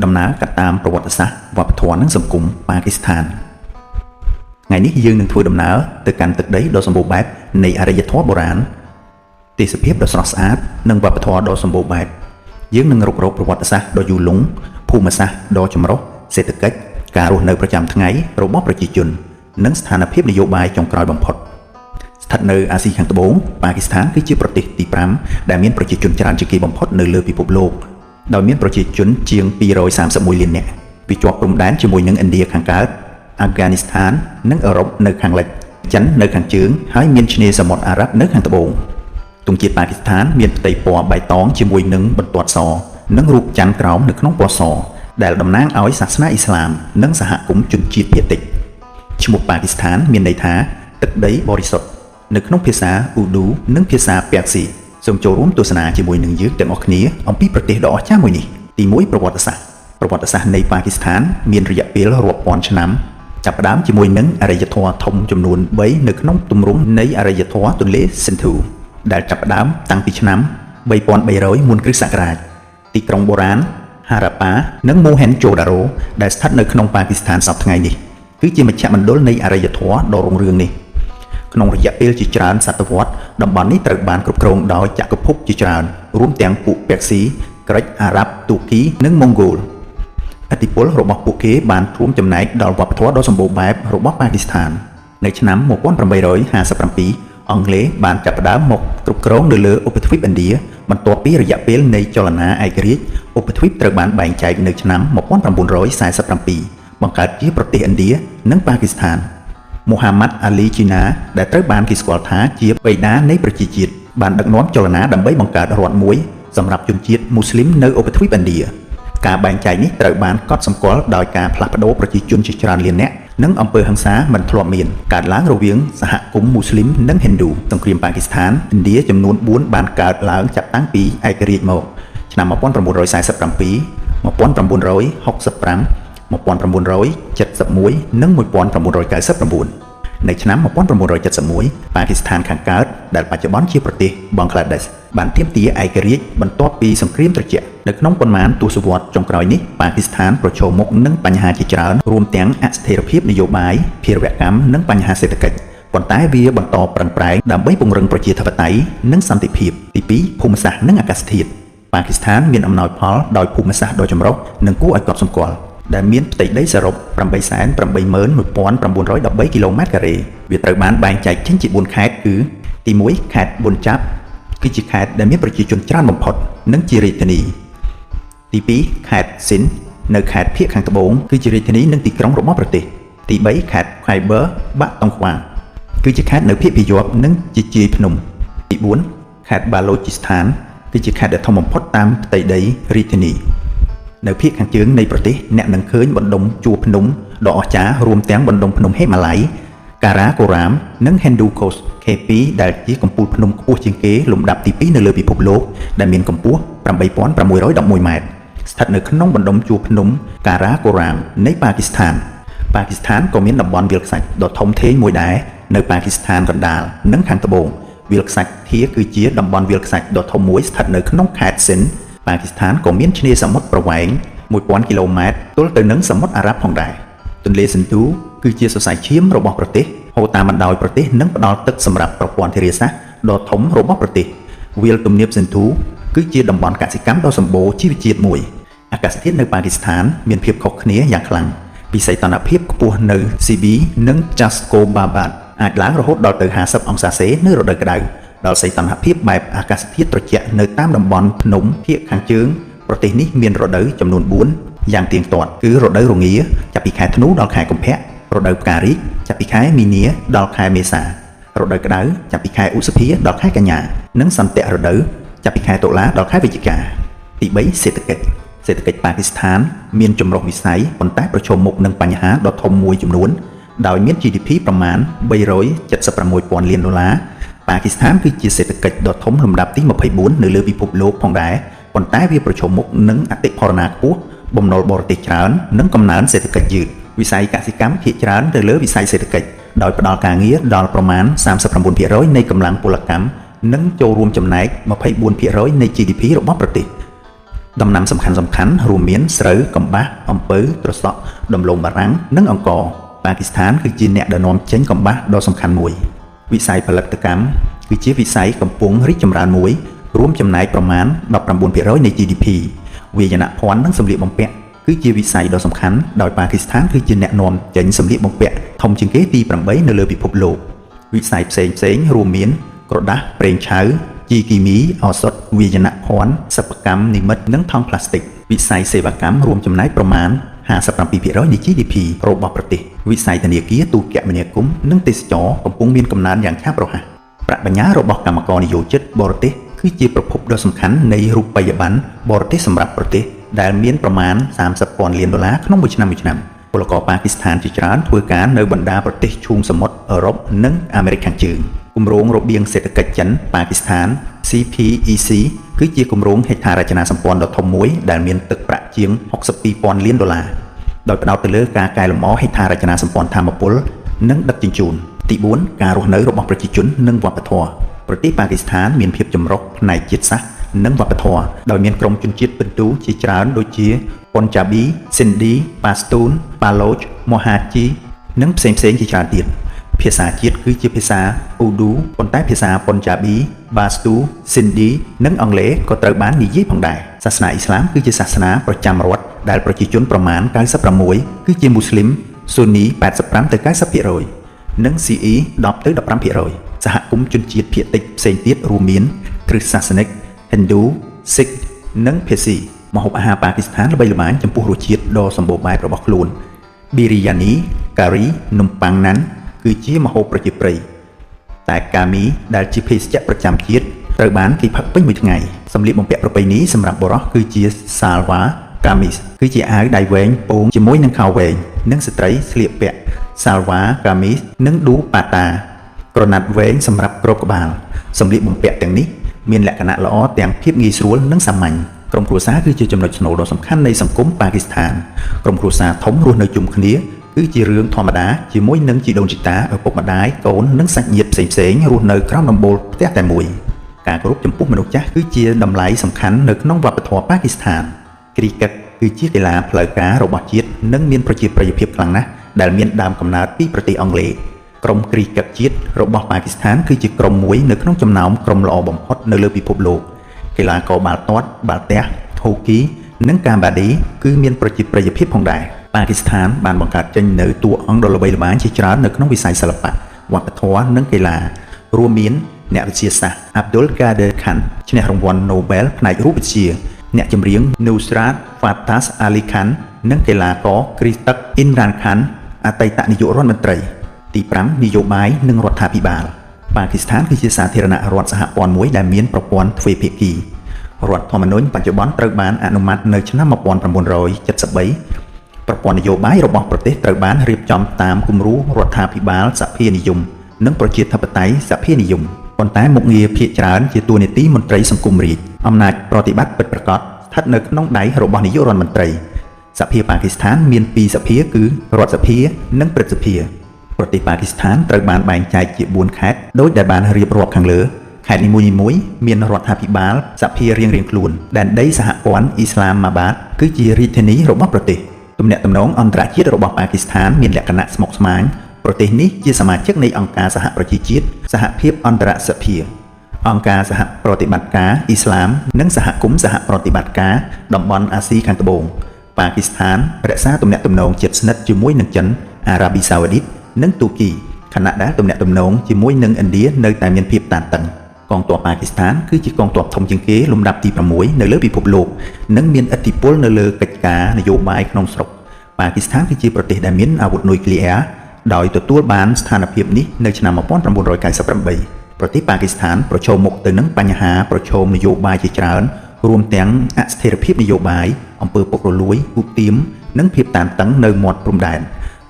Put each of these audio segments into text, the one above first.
ដំណើរកាត់តាមប្រវត្តិសាស្ត្រវប្បធម៌និងសង្គមប៉ាគីស្ថានថ្ងៃនេះយើងនឹងធ្វើដំណើរទៅកាន់ទឹកដីដ៏សម្បូរបែបនៃអរិយធម៌បុរាណទេសភាពដ៏ស្រស់ស្អាតនិងវប្បធម៌ដ៏សម្បូរបែបយើងនឹងរុករកប្រវត្តិសាស្ត្រដ៏យូរលង់ភូមិសាស្ត្រដ៏ចម្រុះសេដ្ឋកិច្ចការរស់នៅប្រចាំថ្ងៃរបស់ប្រជាជននិងស្ថានភាពនយោបាយចុងក្រោយបំផុតស្ថិតនៅអាស៊ីខាងត្បូងប៉ាគីស្ថានគឺជាប្រទេសទី5ដែលមានប្រជាជនច្រើនជាងគេបំផុតនៅលើពិភពលោកដោយមានប្រជាជនជាង231លាននាក់វាជាប់ព្រំដែនជាមួយនឹងឥណ្ឌាខាងកើតអាហ្វហ្គានីស្ថាននិងអឺរ៉ុបនៅខាងលិចចិននៅខាងជើងហើយមានឆ្នេរសមុទ្រអារ៉ាប់នៅខាងត្បូងទង់ជាតិប៉ាគីស្ថានមានផ្ទៃពណ៌បៃតងជាមួយនឹងបន្ទាត់សនិងរូបច័ន្ទក្រោមនៅក្នុងពណ៌សដែលតំណាងឲ្យសាសនាអ៊ីស្លាមនិងសហគមន៍ជនជាតិភាគតិចឈ្មោះប៉ាគីស្ថានមានន័យថាទឹកដីបរិសុទ្ធនៅក្នុងភាសាអ៊ូឌូនិងភាសាពារស៊ីសូមចូលរួមទស្សនាជាមួយនឹងយើងទាំងអស់គ្នាអំពីប្រទេសដ៏អស្ចារ្យមួយនេះទី1ប្រវត្តិសាស្ត្រនៃប៉ាគីស្ថានមានរយៈពេលរាប់ពាន់ឆ្នាំចាប់ផ្ដើមជាមួយនឹងអរិយធម៌ធំចំនួន3នៅក្នុងទម្រង់នៃអរិយធម៌ទន្លេសិន្ធូដែលចាប់ផ្ដើមតាំងពីឆ្នាំ3300មុនគ្រិស្តសករាជទីក្រុងបុរាណហារ៉ាប៉ានិងម៉ូហែនជូដារ៉ូដែលស្ថិតនៅក្នុងប៉ាគីស្ថានសប្តាហ៍ថ្ងៃនេះគឺជាមជ្ឈមណ្ឌលនៃអរិយធម៌ដ៏រុងរឿងនេះក្នុងរយៈពេលជាច្រើនសតវត្សតំបន់នេះត្រូវបានគ្រប់គ្រងដោយចក្រភពជាច្រើនរួមទាំងពួកពារស៊ីក្រិចអារ៉ាប់ទូគីនិងម៉ុងហ្គោលឥទ្ធិពលរបស់ពួកគេបានរួមចំណែកដល់វប្បធម៌ដ៏សម្បូរបែបរបស់ប៉ាគីស្ថាននៅឆ្នាំ1857អង់គ្លេសបានចាប់ផ្ដើមមកគ្រប់គ្រងនៅលើឧបទ្វីបឥណ្ឌាបន្ទាប់ពីរយៈពេលនៃចលនាឯករាជ្យឧបទ្វីបត្រូវបានបែងចែកនៅឆ្នាំ1947បង្កើតជាប្រទេសឥណ្ឌានិងប៉ាគីស្ថានមូហាម៉ាត់អាលីជីណាដែលត្រូវបានគេស្គាល់ថាជាបិតានៃប្រជាជាតិបានដឹកនាំចលនាដើម្បីបង្កើតរដ្ឋមួយសម្រាប់ជនជាតិមូស្លីមនៅឧបទ្វីបឥណ្ឌាការបែងចែកនេះត្រូវបានកត់សម្គាល់ដោយការផ្លាស់ប្ដូរប្រជាជនជាច្រើនលាននាក់និងអំពើហិង្សាមិនធ្លាប់មានកើតឡើងរវាងសហគមន៍មូស្លីមនិងហិណ្ឌូសង្គ្រាមប៉ាគីស្ថានឥណ្ឌាចំនួន4បានកើតឡើងចាប់តាំងពីឯករាជ្យមកឆ្នាំ1947 1965 1971និង1999នៅឆ្នាំ1971ប៉ាគីស្ថានខាងកើតដែលបច្ចុប្បន្នជាប្រទេសបង់ក្លាដេសបានទាមទារឯករាជ្យបន្ទាប់ពីសង្គ្រាមត្រជាក់នៅក្នុងប៉ុន្មានទសវត្សរ៍ចុងក្រោយនេះប៉ាគីស្ថានប្រឈមមុខនឹងបញ្ហាជាច្រើនរួមទាំងអស្ថិរភាពនយោបាយភារវកម្មនិងបញ្ហាសេដ្ឋកិច្ចប៉ុន្តែវាបន្តប្រឹងប្រែងដើម្បីពង្រឹងប្រជាធិបតេយ្យនិងសន្តិភាពទី2ភូមិសាស្ត្រនិងអាកាសធាតុប៉ាគីស្ថានមានអំណោយផលដោយភូមិសាស្ត្រដ៏ចម្រុះនិងគួរឲ្យកត់សម្គាល់ដែលមានផ្ទៃដីសរុប 881,913 គីឡូម៉ែត្រការ៉េវាត្រូវបានបែងចែកចេញជា4ខេត្តគឺទី1ខេត្តប៊ុនចាប់គឺជាខេត្តដែលមានប្រជាជនច្រើនបំផុតនិងជារាជធានីទី2ខេត្តស៊ីននៅខេត្តភាគខាងត្បូងគឺជារាជធានីនិងទីក្រុងរបស់ប្រទេសទី3ខេត្តខៃបឺបាក់តុងខ្វាគឺជាខេត្តនៅភាគពាយ័ព្យនិងជាជាយភ្នំទី4ខេត្តបាឡូជីស្ថានគឺជាខេត្តដែលធំបំផុតតាមផ្ទៃដីរាជធានីនៅភាគខាងជើងនៃប្រទេសអ្នកនឹងឃើញបណ្ដុំជួរភ្នំដ៏អស្ចារ្យរួមទាំងបណ្ដុំភ្នំហេម៉ាឡៃការ៉ាកូរ៉ាមនិងហិណ្ឌូកូស K2 ដែលជាកំពូលភ្នំខ្ពស់ជាងគេលំដាប់ទី2នៅលើពិភពលោកដែលមានកម្ពស់ 8,611 ម៉ែត្រស្ថិតនៅក្នុងបណ្ដុំជួរភ្នំការ៉ាកូរ៉ាមនៃប៉ាគីស្ថានក៏មានតំបន់វាលខ្សាច់ដ៏ធំធេងមួយដែរនៅប៉ាគីស្ថានកណ្ដាលនិងខាងត្បូងវាលខ្សាច់ធាគឺជាតំបន់វាលខ្សាច់ដ៏ធំមួយស្ថិតនៅក្នុងខេត្តសិនប៉ាគីស្ថានក៏មានឆ្នេរសមុទ្រប្រវែង 1000 គីឡូម៉ែត្រទល់ទៅនឹងសមុទ្រអារ៉ាប់ផងដែរទន្លេសិន្ធូគឺជាសរសៃឈាមរបស់ប្រទេសហូរតាមបណ្ដោយប្រទេសនិងផ្ដល់ទឹកសម្រាប់ប្រព័ន្ធធារាសាស្ត្រដ៏ធំរបស់ប្រទេសវាលទំនាបសិន្ធូគឺជាតំបន់កសិកម្មដ៏សម្បូរជីវជាតិមួយអាកាសធាតុនៅប៉ាគីស្ថានមានភាពខុសគ្នាយ៉ាងខ្លាំងពីសីតុណ្ហភាពខ្ពស់នៅស៊ីប៊ីនិងចាស្កូបាបាតអាចឡើងរហូតដល់ទៅ50អង្សាសេនៅរដូវក្តៅដល់សីតុណ្ហភាពបែបអាកាសធាតុត្រជាក់នៅតាមតំបន់ភ្នំភាគខាងជើងប្រទេសនេះមានរដូវចំនួន4យ៉ាងទៀងទាត់គឺរដូវរងាចាប់ពីខែធ្នូដល់ខែកុម្ភៈរដូវផ្ការីកចាប់ពីខែមីនាដល់ខែមេសារដូវក្តៅចាប់ពីខែឧសភាដល់ខែកញ្ញានិងសន្តិរដូវចាប់ពីខែតុលាដល់ខែវិច្ឆិកាទី3សេដ្ឋកិច្ចប៉ាគីស្ថានមានចម្រុះវិស័យប៉ុន្តែប្រឈមមុខនឹងបញ្ហាដ៏ធំមួយចំនួនដោយមាន GDP ប្រមាណ376,000 លានដុល្លារប៉ាគីស្ថានគឺជាសេដ្ឋកិច្ចដ៏ធំលំដាប់ទី24នៅលើពិភពលោកផងដែរប៉ុន្តែវាប្រឈមមុខនឹងអតិផរណាខ្ពស់បំណុលបរទេសច្រើននិងកំណើនសេដ្ឋកិច្ចយឺតវិស័យកសិកម្មភាគច្រើនទៅលើវិស័យសេដ្ឋកិច្ចដោយផ្ដល់ការងារដល់ប្រមាណ 39% នៃកម្លាំងពលកម្មនិងចូលរួមចំណែក 24% នៃ GDP របស់ប្រទេស ដំណាំសំខាន់ៗរួមមានស្រូវ កំបាស អំពៅ ត្រសក់ ដំឡូងបារាំង និងអង្ករប៉ាគីស្ថានគឺជាអ្នកដែលនាំចេញកំបាសដ៏សំខាន់មួយវិស័យផលិតកម្មគឺជាវិស័យកំពុងរីកចម្រើនមួយរួមចំណែកប្រមាណ 19% នៃ GDP វាយនភ័ណ្ឌនិងសម្លៀកបំពាក់គឺជាវិស័យដ៏សំខាន់ដោយប៉ាគីស្ថានគឺជាអ្នកនាំចេញសម្លៀកបំពាក់ធំជាងគេទី8នៅលើពិភពលោកវិស័យផ្សេងរួមមានក្រដាសប្រេងឆៅជីគីមីឱសថវាយនភ័ណ្ឌសិប្បកម្មនិម្មិតនិងថង់ប្លាស្ទិកវិស័យសេវាកម្មរួមចំណែកប្រមាណ 57% នៃ GDP របស់ប្រទេសវិស័យធនាគារទូរគមនាគមន៍និងទេសចរកំពុងមានកំណើនយ៉ាងឆាប់រហ័សប្រាក់បញ្ញើរបស់កម្មករនិយោជិតបរទេសគឺជាប្រភពដ៏សំខាន់នៃរូបិយប័ណ្ណបរទេសសម្រាប់ប្រទេសដែលមានប្រមាណ $30,000 លានក្នុងមួយឆ្នាំពលករប៉ាគីស្ថានជាច្រើនធ្វើការនៅបណ្ដាប្រទេសឈូងសមុទ្រអឺរ៉ុបនិងអាមេរិកខាងជើងគម្រោងរបៀងសេដ្ឋកិច្ចចិនប៉ាគីស្ថាន CPEC គឺជាគម្រោងហេដ្ឋារចនាសម្ព័ន្ធដ៏ធំមួយដែលមានទឹកប្រាក់ជាង $62,000 លានដោយផ្ដោតទៅលើការកែលម្អហេដ្ឋារចនាសម្ព័ន្ធថាមពលនិងដឹកជញ្ជូនទី4ការរស់នៅរបស់ប្រជាជននិងវប្បធម៌ប្រទេសប៉ាគីស្ថានមានភាពចម្រុះផ្នែកជាតិសាសន៍និងវប្បធម៌ដោយមានក្រុមជនជាតិពិន្ទុជាច្រើនដូចជា Punjabi, Sindhi, Pashtun, Baloch, Mohaji និងផ្សេងៗជាច្រើនទៀតភាសាជាតិគឺជាភាសា Urdu ប៉ុន្តែភាសា Punjabi, Pashto, Sindhi និងអង់គ្លេសក៏ត្រូវបាននិយាយផងដែរសាសនាអ៊ីស្លាមគឺជាសាសនាប្រចាំរដ្ឋដែលប្រជាជនប្រមាណ 96% គឺជាមូស្លីម Sunni 85% ទៅ 90% និង CE 10% ទៅ 15% សហគមន៍ជនជាតិភាគតិចផ្សេងទៀតរួមមានគ្រិស្តសាសនិក Hindu, Sikh និង Parsi ម្ហូបអាហារប៉ាគីស្ថានល្បីល្បាញចំពោះរសជាតិដ៏សម្បូរបែបរបស់ខ្លួន Biryani, Curry, នំប៉័ងណាន់គឺជាម្ហូបប្រជាប្រិយតែកាមីដែលជាភេសជ្ជៈប្រចាំជាតិត្រូវបានគេផឹកពេញមួយថ្ងៃសម្លៀកបំពាក់ប្រពៃណីសម្រាប់បុរសគឺជា Salwar Kameez គឺជាអាវដៃវែងពោងជាមួយនឹងខោវែងនិងស្ត្រីស្លៀកពាក់ Salwar Kameez និង Dupatta ក្រណាត់វែងសម្រាប់គ្របក្បាលសម្លៀកបំពាក់ទាំងនេះមានលក្ខណៈល្អទាំងភាពងាយស្រួលនិងសាមញ្ញក្រុមគ្រួសារគឺជាចំណុចស្នូលដ៏សំខាន់នៃសង្គមប៉ាគីស្ថានក្រុមគ្រួសារធំរស់នៅជុំគ្នាគឺជារឿងធម្មតាជាមួយនឹងជីដូនជីតាឪពុកម្ដាយកូននិងសាច់ញាតិផ្សេងៗរស់នៅក្រោមដំបូលផ្ទះតែមួយការគោរពចំពោះមនុស្សចាស់គឺជាតម្លៃសំខាន់នៅក្នុងវប្បធម៌ប៉ាគីស្ថានគ្រីកេតគឺជាកីឡាផ្លូវការរបស់ជាតិនិងមានប្រជាប្រិយភាពខ្លាំងណាស់ដែលមានដើមកំណើតពីប្រទេសអង់គ្លេសក្រុមគ្រីកេតជាតិរបស់ប៉ាគីស្ថានគឺជាក្រុមមួយនៅក្នុងចំណោមក្រុមល្អបំផុតនៅលើពិភពលោកកីឡាករបាល់ទាត់បាល់ទះហូគីនិងកាំបាឌីគឺមានប្រជាប្រិយភាពផងដែរប៉ាគីស្ថានបានបង្កើតចេញនៅតួអង្គដ៏ល្បីល្បាញជាច្រើននៅក្នុងវិស័យសិល្បៈវប្បធម៌និងកីឡារួមមានអ្នកវិទ្យាសាស្ត្រ Abdul Qadir Khan ឈ្នះរង្វាន់ Nobel ផ្នែករូបវិទ្យាអ្នកចម្រៀង Nusrat Fateh Ali Khan និងកីឡាករ Kritik Imran Khan អតីតនាយករដ្ឋមន្ត្រីទី5នយោបាយនិងរដ្ឋាភិបាលប៉ាគីស្ថានគឺជាសាធារណរដ្ឋសហព័ន្ធមួយដែលមានប្រព័ន្ធទ្វេភាគីរដ្ឋធម្មនុញ្ញបច្ចុប្បន្នត្រូវបានអនុម័តនៅឆ្នាំ 1973 ប្រព័ន្ធនយោបាយរបស់ប្រទេសត្រូវបានរៀបចំតាមគំរូរដ្ឋាភិបាលសភានិយមនិងប្រជាធិបតេយ្យសភានិយមប៉ុន្តែមុខងារភាគច្រើនជាតួនាទីមន្ត្រីសង្គមរាស្ត្រអំណាចប្រតិបត្តិពិតប្រាកដស្ថិតនៅក្នុងដៃរបស់នាយករដ្ឋមន្ត្រីសភាប៉ាគីស្ថានមាន2សភាគឺរដ្ឋសភានិងព្រឹទ្ធសភាប្រទេសប៉ាគីស្ថានត្រូវបានបែងចែកជា4ខេត្តដោយដែលបានរៀបរាប់ខាងលើខេត្តនីមួយៗមានរដ្ឋាភិបាលសភារៀងៗខ្លួនដែនដីសហព័ន្ធអ៊ីស្លាមាបាតគឺជារាជធានីរបស់ប្រទេសទំនាក់ទំនងអន្តរជាតិរបស់ប៉ាគីស្ថានមានលក្ខណៈស្មុគស្មាញប្រទេសនេះជាសមាជិកនៃអង្គការសហប្រជាជាតិសហភាពអន្តរសភាអង្គការសហប្រតិបត្តិការអ៊ីស្លាមនិងសហគមន៍សហប្រតិបត្តិការតំបន់អាស៊ីខាងត្បូងប៉ាគីស្ថានរក្សាទំនាក់ទំនងជិតស្និទ្ធជាមួយនឹងចិនអារ៉ាប៊ីសាអូឌីតនិងទូគីខណៈដែលទំនាក់ទំនងជាមួយនឹងឥណ្ឌានៅតែមានភាពតានតឹងកងទ័ពប៉ាគីស្ថានគឺជាកងទ័ពធំជាងគេលំដាប់ទី6នៅលើពិភពលោកនិងមានឥទ្ធិពលនៅលើកិច្ចការនយោបាយក្នុងស្រុកប៉ាគីស្ថានគឺជាប្រទេសដែលមានអាវុធនុយក្លេអ៊ែរដោយទទួលបានស្ថានភាពនេះនៅឆ្នាំ 1998 ប្រទេសប៉ាគីស្ថានប្រឈមមុខទៅនឹងបញ្ហាប្រឈមនយោបាយជាច្រើនរួមទាំងអស្ថិរភាពនយោបាយអំពើពុករលួយគូទាមនិងភាពតានតឹងនៅមាត់ព្រំដែន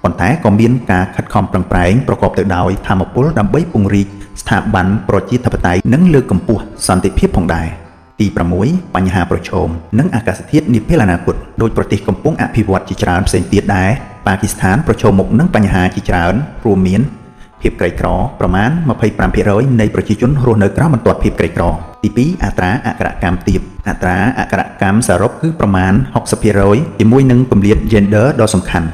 ប៉ុន្តែក៏មានការខិតខំប្រឹងប្រែងប្រកបទៅដោយថាមពលដើម្បីពង្រីកស្ថាប័នប្រជាធិបតេយ្យនិងលើកកម្ពស់សន្តិភាពផងដែរទី6បញ្ហាប្រឈមនិងអាកាសធាតុនាពេលអនាគតដោយប្រទេសកំពុងអភិវឌ្ឍជាច្រើនផ្សេងទៀតដែរប៉ាគីស្ថានប្រឈមមុខនឹងបញ្ហាជាច្រើនរួមមានភ ភាពក្រីក្រប្រមាណ 25% នៃប្រជាជនរស់នៅក្រោមបន្ទាត់ភាពក្រីក្រទី2អត្រាអក្ខរកម្មទាបអត្រាអក្ខរកម្មសរុបគឺប្រមាណ 60% ជាមួយនឹងគម្លាត gender ដ៏សំខាន់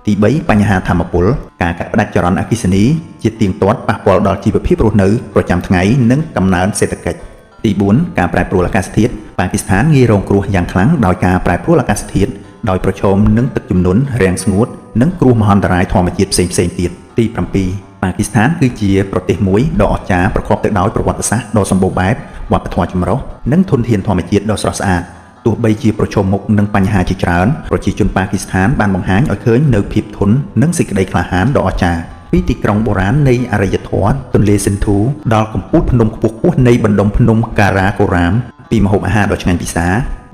ទី3បញ្ហាធម្មពលការកាត់ផ្តាច់ចរន្តអគ្គិសនីជាទៀងទាត់ប៉ះពាល់ដល់ជីវភាពរស់នៅប្រចាំថ្ងៃនិងកំណើនសេដ្ឋកិច្ចទី4ការប្រែប្រួលអាកាសធាតុប៉ាគីស្ថានងាយរងគ្រោះយ៉ាងខ្លាំងដោយការប្រែប្រួលអាកាសធាតុដោយប្រឈមនឹងទឹកជំនន់រាំងស្ងួតនិងគ្រោះមហន្តរាយធម្មជាតិផ្សេងៗទៀតទី7ប៉ាគីស្ថានគឺជាប្រទេសមួយដ៏អស្ចារ្យប្រកបទៅដោយប្រវត្តិសាស្ត្រដ៏សម្បូរបែបវប្បធម៌ចម្រុះនិងធនធានធម្មជាតិដ៏ស្រស់ស្អាតទោះបីជាប្រឈមមុខនឹងបញ្ហាជាច្រើនប្រជាជនប៉ាគីស្ថានបានបង្ហាញឲ្យឃើញនូវភាពធន់និងសេចក្តីក្លាហានដ៏អស្ចារ្យពីទីក្រុងបុរាណនៃអរិយធម៌ទន្លេសិនធូដល់កំពូលភ្នំខ្ពស់ៗនៃបណ្ដុំភ្នំការ៉ាកូរ៉ាមពីម្ហូបអាហារដ៏ឆ្ងាញ់ពិសា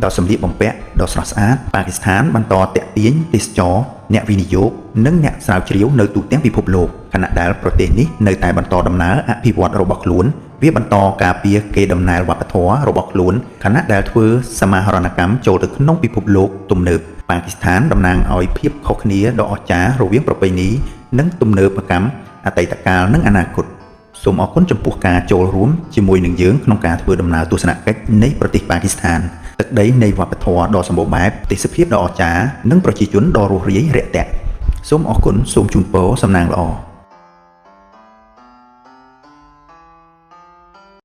ដល់សម្លៀកបំពាក់ដ៏ស្រស់ស្អាតប៉ាគីស្ថានបន្តទាក់ទាញទេសចរអ្នកវិនិយោគនិងអ្នកស្រាវជ្រាវនៅទូទាំងពិភពលោកខណៈដែលប្រទេសនេះនៅតែបន្តដំណើរអភិវឌ្ឍរបស់ខ្លួនវាបន្តការពារកេរដំណែលវប្បធម៌របស់ខ្លួនខណៈដែលធ្វើសមាហរណកម្មចូលទៅក្នុងពិភពលោកទំនើបប៉ាគីស្ថានតំណាងឲ្យភាពខុសគ្នាដ៏អស្ចារ្យរវាងប្រពៃណីនិងទំនើបកម្មអតីតកាលនិងអនាគតសូមអរគុណចំពោះការចូលរួមជាមួយនឹងយើងក្នុងការធ្វើដំណើរទស្សនកិច្ចនៃប្រទេសប៉ាគីស្ថានទឹកដីនៃវប្បធម៌ដ៏សម្បូរបែបទេសភាពដ៏អស្ចារ្យនិងប្រជាជនដ៏រួសរាយរាក់ទាក់សូមអរគុណសូមជូនពរសំណាងល្អ